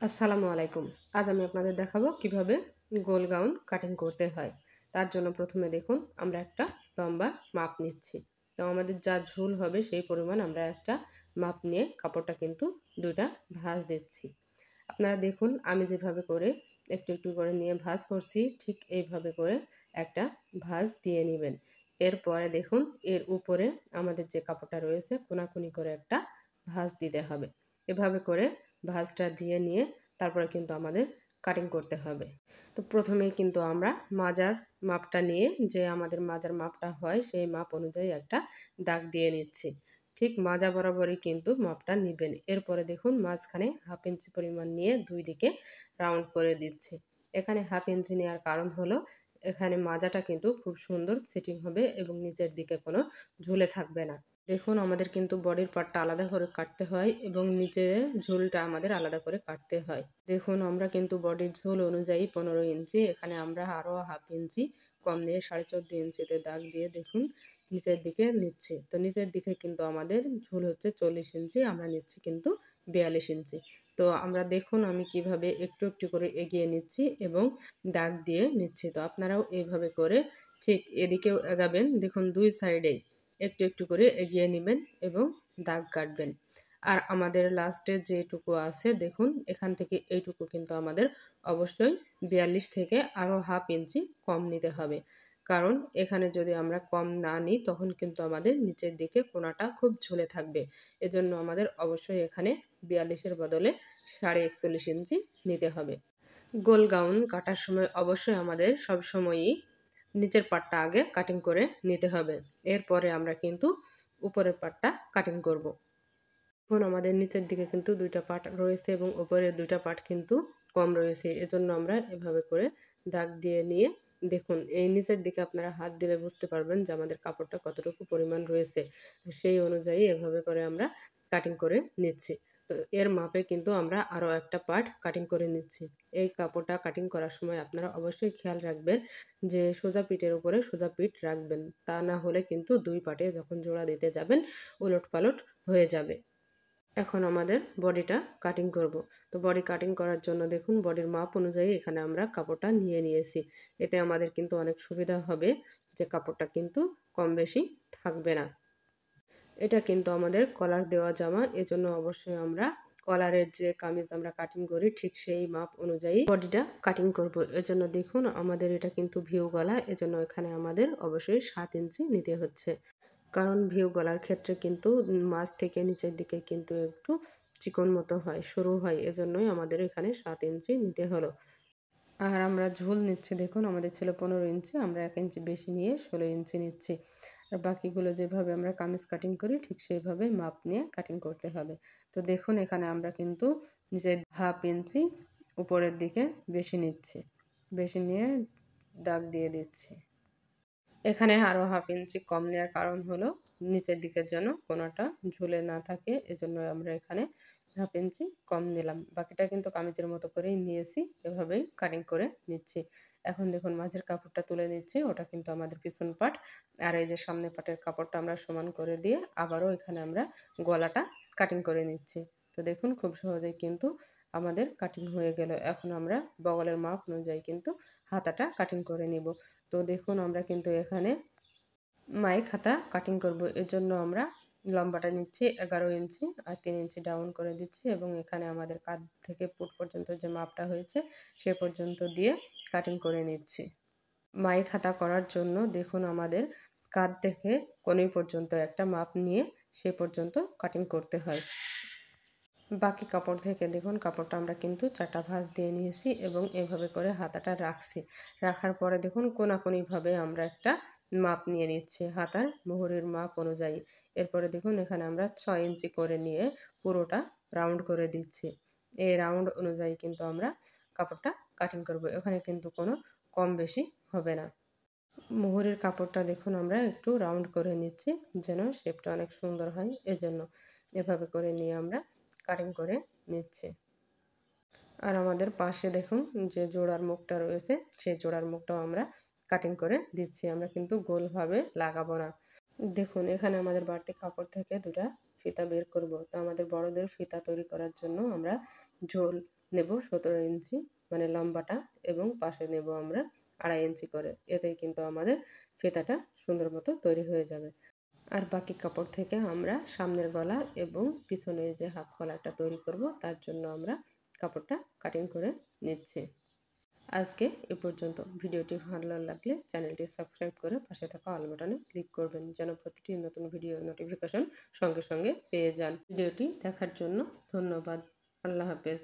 আসসালামু আলাইকুম। আজ আমি আপনাদের দেখাবো কিভাবে গোল গাউন কাটিং করতে হয়। তার জন্য প্রথমে দেখুন আমরা একটা লম্বা মাপ নিচ্ছি। তো আমাদের যা ঝুল হবে সেই পরিমাণ আমরা একটা মাপ নিয়ে কাপড়টা কিন্তু ২টা ভাঁজ দিচ্ছি। আপনারা দেখুন আমি যেভাবে করে একটু একটু করে নিয়ে ভাঁজ করছি ঠিক এইভাবে করে একটা ভাঁজ দিয়ে নেবেন। এরপরে দেখুন এর উপরে আমাদের যে কাপড়টা রয়েছে কোনাকুনি করে একটা ভাঁজ দিতে হবে। এভাবে করে ভাঁজটা দিয়ে নিয়ে তারপরে কিন্তু আমাদের কাটিং করতে হবে। তো প্রথমেই কিন্তু আমরা মাজার মাপটা নিয়ে যে আমাদের মাজার মাপটা হয় সেই মাপ অনুযায়ী একটা দাগ দিয়ে নিচ্ছি। ঠিক মাজা বরাবরই কিন্তু মাপটা নেবেন। এরপরে দেখুন মাঝখানে 1/2 ইঞ্চি পরিমাণ নিয়ে দুই দিকে রাউন্ড করে দিচ্ছি। এখানে 1/2 ইঞ্চি নেওয়ার কারণ হলো এখানে মাজাটা কিন্তু খুব সুন্দর সেটিং হবে এবং নিচের দিকে কোনো ঝুলে থাকবে না। দেখুন আমাদের কিন্তু বডির পার্টটা আলাদা করে কাটতে হয় এবং নিচে ঝুলটা আমাদের আলাদা করে কাটতে হয়। দেখুন আমরা কিন্তু বডির ঝুল অনুযায়ী 15 ইঞ্চি, এখানে আমরা আরও 1/2 ইঞ্চি কম নিয়ে 14.5 ইঞ্চিতে দাগ দিয়ে দেখুন নিচের দিকে নিচ্ছি। তো নিচের দিকে কিন্তু আমাদের ঝুল হচ্ছে 40 ইঞ্চি, আমরা নিচ্ছি কিন্তু 42 ইঞ্চি। তো আমরা দেখুন আমি কিভাবে একটু একটু করে এগিয়ে নিচ্ছি এবং দাগ দিয়ে নিচ্ছি। তো আপনারাও এইভাবে করে ঠিক এদিকেও এগাবেন। দেখুন দুই সাইডেই একটু একটু করে এগিয়ে নেবেন এবং দাগ কাটবেন। আর আমাদের লাস্টে যেটুকু আছে দেখুন এখান থেকে এইটুকু কিন্তু আমাদের অবশ্যই 42 থেকে আরও 1/2 ইঞ্চি কম নিতে হবে। কারণ এখানে যদি আমরা কম না নিই তখন কিন্তু আমাদের নিচের দিকে কোণাটা খুব ঝুলে থাকবে। এজন্য আমাদের অবশ্যই এখানে 42-এর বদলে 41.5 ইঞ্চি নিতে হবে। গোল গাউন কাটার সময় অবশ্যই আমাদের সবসময়ই নিচের পার্টটা আগে কাটিং করে নিতে হবে। এরপরে আমরা কিন্তু উপরের পার্টটা কাটিং করব। এখন আমাদের নিচের দিকে কিন্তু 2টা পার্ট রয়েছে এবং উপরের 2টা পার্ট কিন্তু কম রয়েছে। এজন্য আমরা এভাবে করে দাগ দিয়ে নিয়ে দেখুন এই নিচের দিকে আপনারা হাত দিলে বুঝতে পারবেন যে আমাদের কাপড়টা কতটুকু পরিমাণ রয়েছে। সেই অনুযায়ী এভাবে করে আমরা কাটিং করে নিচ্ছি। তো এর মাপে কিন্তু আমরা আরও একটা পার্ট কাটিং করে নিচ্ছি। এই কাপড়টা কাটিং করার সময় আপনারা অবশ্যই খেয়াল রাখবেন যে সোজা পিঠের উপরে সোজা পিঠ রাখবেন। তা না হলে কিন্তু 2 পার্টে যখন জোড়া দিতে যাবেন উলটপালট হয়ে যাবে। এখন আমাদের বডিটা কাটিং করব। তো বডি কাটিং করার জন্য দেখুন বডির মাপ অনুযায়ী এখানে আমরা কাপড়টা নিয়ে নিয়েছি। এতে আমাদের কিন্তু অনেক সুবিধা হবে যে কাপড়টা কিন্তু কম বেশি থাকবে না। এটা কিন্তু আমাদের কলার দেওয়া জামা, এজন্য অবশ্যই আমরা কলারের যে কামিজ আমরা কাটিং করি ঠিক সেই মাপ অনুযায়ী বডিটা কাটিং করব। এজন্য দেখুন আমাদের এটা কিন্তু ভিউ গলা, এজন্য এখানে আমাদের অবশ্যই 7 ইঞ্চি নিতে হচ্ছে। কারণ ভিউ গলার ক্ষেত্রে কিন্তু মাঝ থেকে নিচের দিকে কিন্তু একটু চিকন মতো হয়, সরু হয়। এজন্যই আমাদের এখানে 7 ইঞ্চি নিতে হলো। আর আমরা ঝুল নিচ্ছি দেখুন আমাদের ছিল 15 ইঞ্চি, আমরা 1 ইঞ্চি বেশি নিয়ে 16 ইঞ্চি নিচ্ছি। আর বাকিগুলো যেভাবে আমরা কামিজ কাটিং করি ঠিক সেইভাবে মাপ নিয়ে কাটিং করতে হবে। তো দেখুন এখানে আমরা কিন্তু যে 1/2 ইঞ্চি উপরের দিকে বেশি নিচ্ছি, বেশি নিয়ে দাগ দিয়ে দিচ্ছি। এখানে আরও 1/2 ইঞ্চি কম নেওয়ার কারণ হলো নিচের দিকের যেন কোনোটা ঝুলে না থাকে, এজন্য আমরা এখানে 1/2 ইঞ্চি কম নিলাম। বাকিটা কিন্তু কামিজের মতো করেই নিয়েছি, এভাবেই কাটিং করে নিচ্ছি। এখন দেখুন মাঝের কাপড়টা তুলে নিচ্ছি, ওটা কিন্তু আমাদের পিছন পার্ট। আর এই যে সামনের পার্টের কাপড়টা আমরা সমান করে দিয়ে আবারও এখানে আমরা গলাটা কাটিং করে নিচ্ছি। তো দেখুন খুব সহজেই কিন্তু আমাদের কাটিং হয়ে গেল। এখন আমরা বগলের মাপ অনুযায়ী কিন্তু হাতাটা কাটিং করে নিব। তো দেখুন আমরা কিন্তু এখানে মাইক হাতা কাটিং করব। এজন্য আমরা লম্বাটা নিচ্ছি 11 ইঞ্চি আর 3 ইঞ্চি ডাউন করে দিচ্ছি এবং এখানে আমাদের কাঁধ থেকে পুট পর্যন্ত যে মাপটা হয়েছে সে পর্যন্ত দিয়ে কাটিং করে নিচ্ছি। মাইক হাতা করার জন্য দেখুন আমাদের কাঁধ থেকে কোণী পর্যন্ত একটা মাপ নিয়ে সে পর্যন্ত কাটিং করতে হয়। বাকি কাপড় থেকে দেখুন কাপড়টা আমরা কিন্তু 4টা ভাঁজ দিয়ে নিয়েছি এবং এভাবে করে হাতাটা রাখছি। রাখার পরে দেখুন কোণাকুণিভাবে আমরা একটা মাপ নিয়ে নিচ্ছি হাতার মুহুরির মাপ অনুযায়ী। এরপরে দেখুন এখানে আমরা 6 ইঞ্চি করে নিয়ে পুরোটা রাউন্ড করে দিচ্ছি। এই রাউন্ড অনুযায়ী কিন্তু আমরা কাপড়টা কাটিং করব। এখানে কিন্তু কোনো কম বেশি হবে না। মুহুরির কাপড়টা দেখুন আমরা একটু রাউন্ড করে নিচ্ছি যেন শেপটা অনেক সুন্দর হয়, এজন্য এভাবে করে নিয়ে আমরা কাটিং করে নিচ্ছি। আর আমাদের পাশে দেখুন যে জোড়ার মুখটা রয়েছে সেই জোড়ার মুখটাও আমরা কাটিং করে দিচ্ছি। আমরা কিন্তু গোলভাবে লাগাবো না। দেখুন এখানে আমাদের বাড়তি কাপড় থেকে 2টা ফিতা বের করব। তো আমাদের বড়দের ফিতা তৈরি করার জন্য আমরা ঝোল নেব 17 ইঞ্চি মানে লম্বাটা, এবং পাশে নেব আমরা 2.5 ইঞ্চি করে। এতেই কিন্তু আমাদের ফিতাটা সুন্দর মতো তৈরি হয়ে যাবে। আর বাকি কাপড় থেকে আমরা সামনের গলা এবং পিছনের যে হাফ গলাটা তৈরি করব, তার জন্য আমরা কাপড়টা কাটিং করে নিচ্ছি। আজকে এ পর্যন্ত। ভিডিওটি ভালো লাগলে চ্যানেলটি সাবস্ক্রাইব করে পাশে থাকা অল বাটনে ক্লিক করবেন, যেন প্রতিটি নতুন ভিডিও নোটিফিকেশন সঙ্গে সঙ্গে পেয়ে যান। ভিডিওটি দেখার জন্য ধন্যবাদ। আল্লাহ হাফেজ।